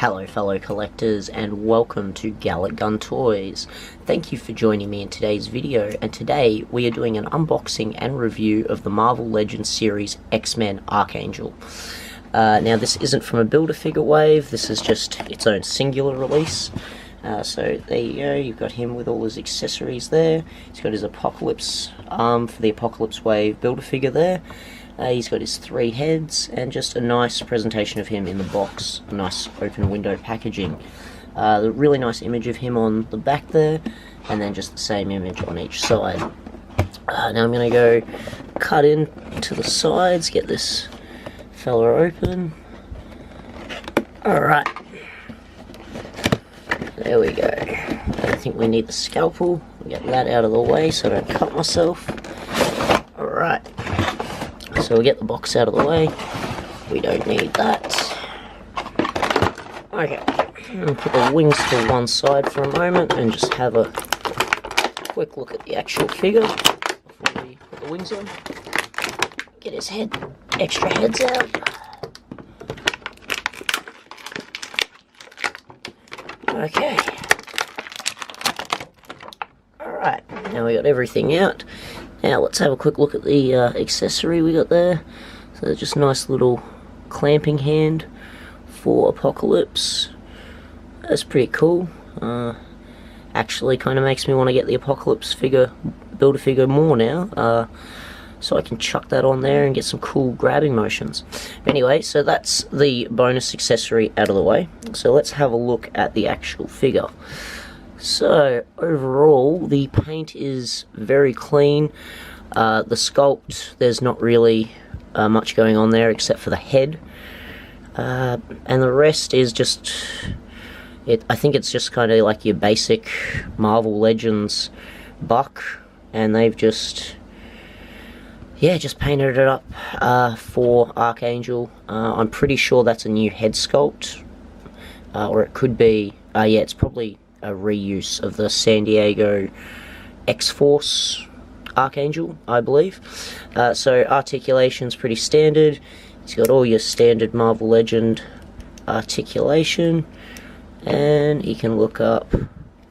Hello fellow collectors and welcome to Gallic Gun Toys. Thank you for joining me in today's video, and today we are doing an unboxing and review of the Marvel Legends series X-Men Archangel. Now this isn't from a Build-A-Figure wave, this is just its own singular release. So there you go, you've got him with all his accessories there. He's got his Apocalypse arm for the Apocalypse wave Build-A-Figure there. He's got his 3 heads and just a nice presentation of him in the box, a nice open window packaging. The really nice image of him on the back there, and then just the same image on each side. Now I'm going to go cut in to the sides, get this fella open. Alright, there we go. I think we need the scalpel. We'll get that out of the way so I don't cut myself. Alright. So we'll get the box out of the way. We don't need that. Okay, I'll put the wings to one side for a moment and just have a quick look at the actual figure before we put the wings on. Get his extra heads out. Okay. Alright, now we got everything out. Now let's have a quick look at the accessory we got there. So just a nice little clamping hand for Apocalypse. That's pretty cool. Actually kind of makes me want to get the Apocalypse figure, Build-A-Figure more now. So I can chuck that on there and get some cool grabbing motions. Anyway, so that's the bonus accessory out of the way. So let's have a look at the actual figure. So, overall, the paint is very clean. The sculpt, there's not really much going on there except for the head. And the rest is just, I think it's just kind of like your basic Marvel Legends buck. And they've just painted it up for Archangel. I'm pretty sure that's a new head sculpt. Or it could be, yeah, it's probably a reuse of the San Diego X-Force Archangel, I believe. So articulation's pretty standard. He's got all your standard Marvel Legend articulation, and he can look up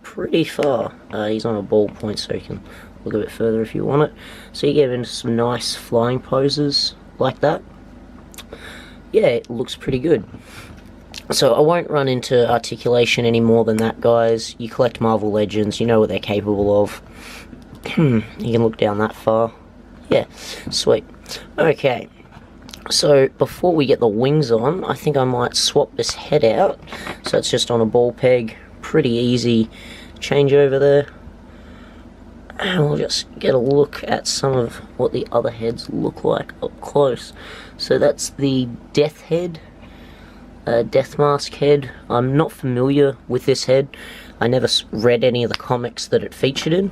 pretty far. He's on a ball point, so you can look a bit further if you want it. So you get into some nice flying poses like that. Yeah, it looks pretty good. So I won't run into articulation any more than that, guys. You collect Marvel Legends, you know what they're capable of. You can look down that far. Yeah, sweet. Okay, so before we get the wings on, I think I might swap this head out. So it's just on a ball peg. Pretty easy change over there. And we'll just get a look at some of what the other heads look like up close. So that's the Death head. Death Mask head. I'm not familiar with this head. I never read any of the comics that it featured in.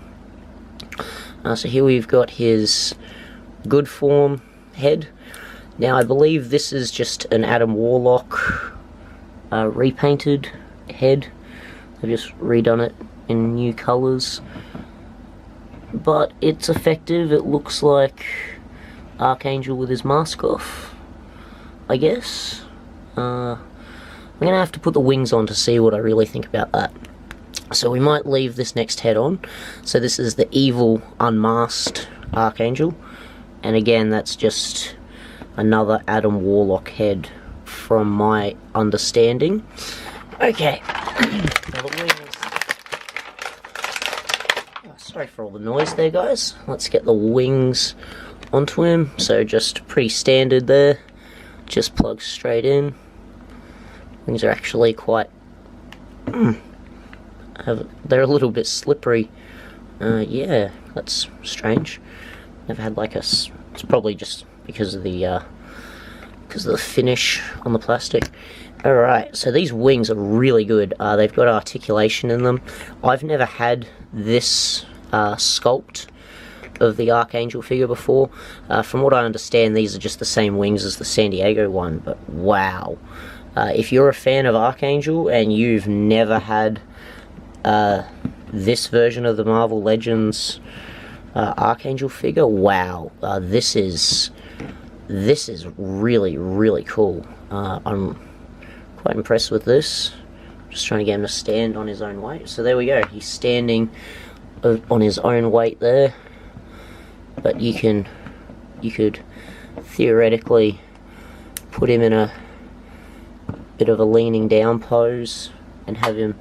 So here we've got his good form head. Now I believe this is just an Adam Warlock repainted head. They've just redone it in new colours. But it's effective. It looks like Archangel with his mask off, I guess. I'm going to have to put the wings on to see what I really think about that. So we might leave this next head on. So this is the evil unmasked Archangel. And again, that's just another Adam Warlock head from my understanding. Okay. Now the wings. Oh, sorry for all the noise there, guys. Let's get the wings onto him. So just pretty standard there. Just plugs straight in. Wings are actually quite, they're a little bit slippery. Yeah, that's strange. Never had like it's probably just because of the finish on the plastic. Alright, so these wings are really good. They've got articulation in them. I've never had this sculpt of the Archangel figure before. From what I understand, these are just the same wings as the San Diego one, but wow. If you're a fan of Archangel and you've never had this version of the Marvel Legends Archangel figure, wow, this is really, really cool. I'm Quite impressed with this. Just trying to get him to stand on his own weight. So there we go. He's standing on his own weight there. But you could theoretically put him in a bit of a leaning down pose and have him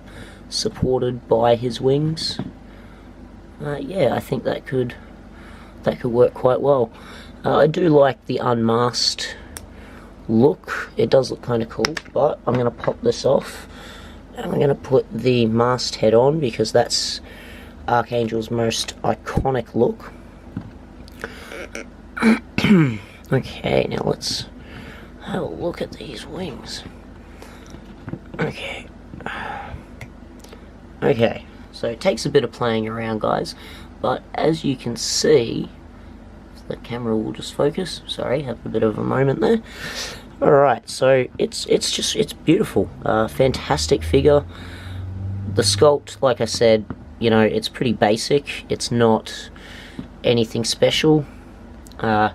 supported by his wings. Yeah, I think that could work quite well. I do like the unmasked look. It does look kind of cool, but I'm going to pop this off and I'm going to put the masked head on because that's Archangel's most iconic look. Okay, now let's have a look at these wings. Okay, so it takes a bit of playing around, guys, but as you can see, the camera will just focus. Sorry, have a bit of a moment there. Alright, so it's beautiful. Fantastic figure. The sculpt, like I said, you know, it's pretty basic. It's not anything special. I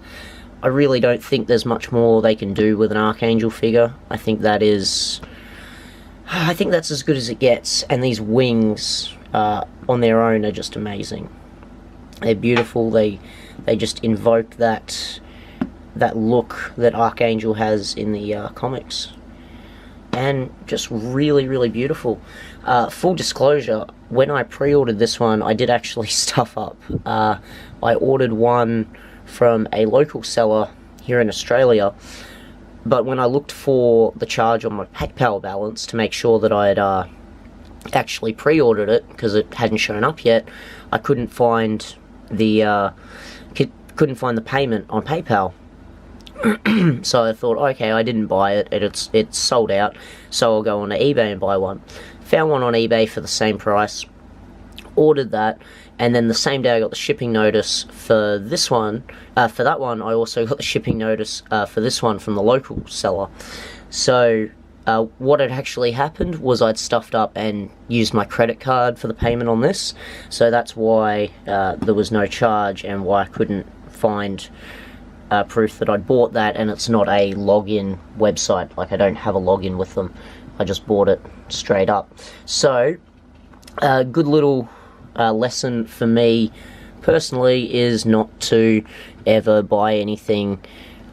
really don't think there's much more they can do with an Archangel figure. I think that's as good as it gets, and these wings on their own are just amazing. They're beautiful. They just invoke that look that Archangel has in the comics, and just really beautiful. Full disclosure, when I pre-ordered this one, I did actually stuff up. I ordered one from a local seller here in Australia, but when I looked for the charge on my PayPal balance to make sure that I had actually pre-ordered it, because it hadn't shown up yet, I couldn't find the payment on PayPal. So I thought, okay, I didn't buy it, it's sold out, so I'll go on to eBay and buy one. Found one on eBay for the same price, ordered that, and then the same day I got the shipping notice for this one. For that one, I also got the shipping notice for this one from the local seller. So what had actually happened was I'd stuffed up and used my credit card for the payment on this, so that's why there was no charge and why I couldn't find proof that I'd bought that, and it's not a login website. Like, I don't have a login with them. I just bought it straight up. So good little lesson for me personally is not to ever buy anything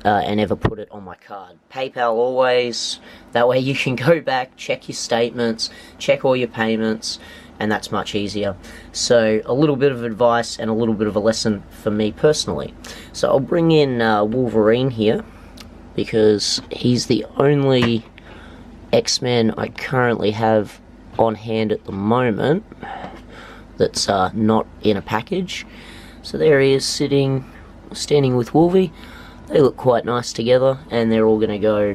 and ever put it on my card. PayPal always, that way you can go back, check your statements, check all your payments, and that's much easier. So a little bit of advice and a little bit of a lesson for me personally. So I'll bring in Wolverine here, because he's the only X-Men I currently have on hand at the moment that's not in a package. So there he is, standing with Wolvie. They look quite nice together, and they're all going to go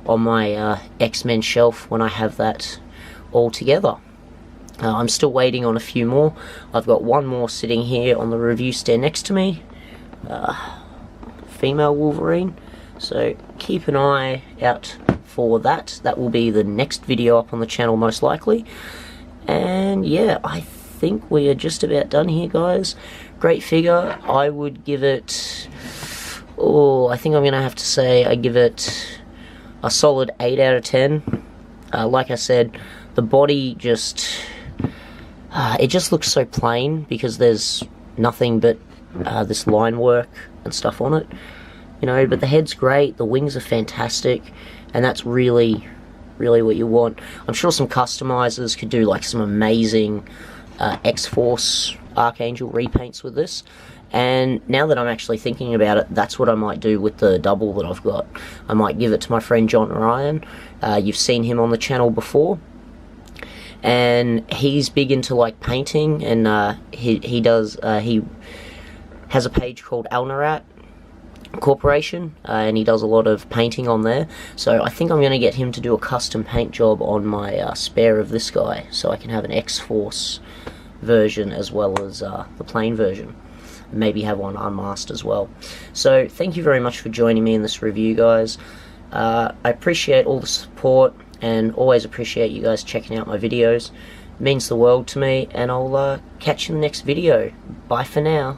on my X-Men shelf when I have that all together. I'm still waiting on a few more. I've got one more sitting here on the review stand next to me, female Wolverine, so keep an eye out for that. That will be the next video up on the channel most likely. And yeah, I think we are just about done here, guys. Great figure. I would give it, I think I'm gonna have to say I give it a solid 8 out of 10. Like I said, the body just it just looks so plain because there's nothing but this line work and stuff on it, you know, but the head's great, the wings are fantastic, and that's really what you want. I'm sure some customizers could do like some amazing X-Force Archangel repaints with this, and now that I'm actually thinking about it, that's what I might do with the double that I've got. I might give it to my friend John Ryan. You've seen him on the channel before, and he's big into like painting, and he has a page called Alnarat Corporation, and he does a lot of painting on there. So I think I'm going to get him to do a custom paint job on my spare of this guy, so I can have an X-Force version as well as the plain version. Maybe have one unmasked as well. So thank you very much for joining me in this review, guys. I appreciate all the support, and always appreciate you guys checking out my videos. It means the world to me, and I'll catch you in the next video. Bye for now.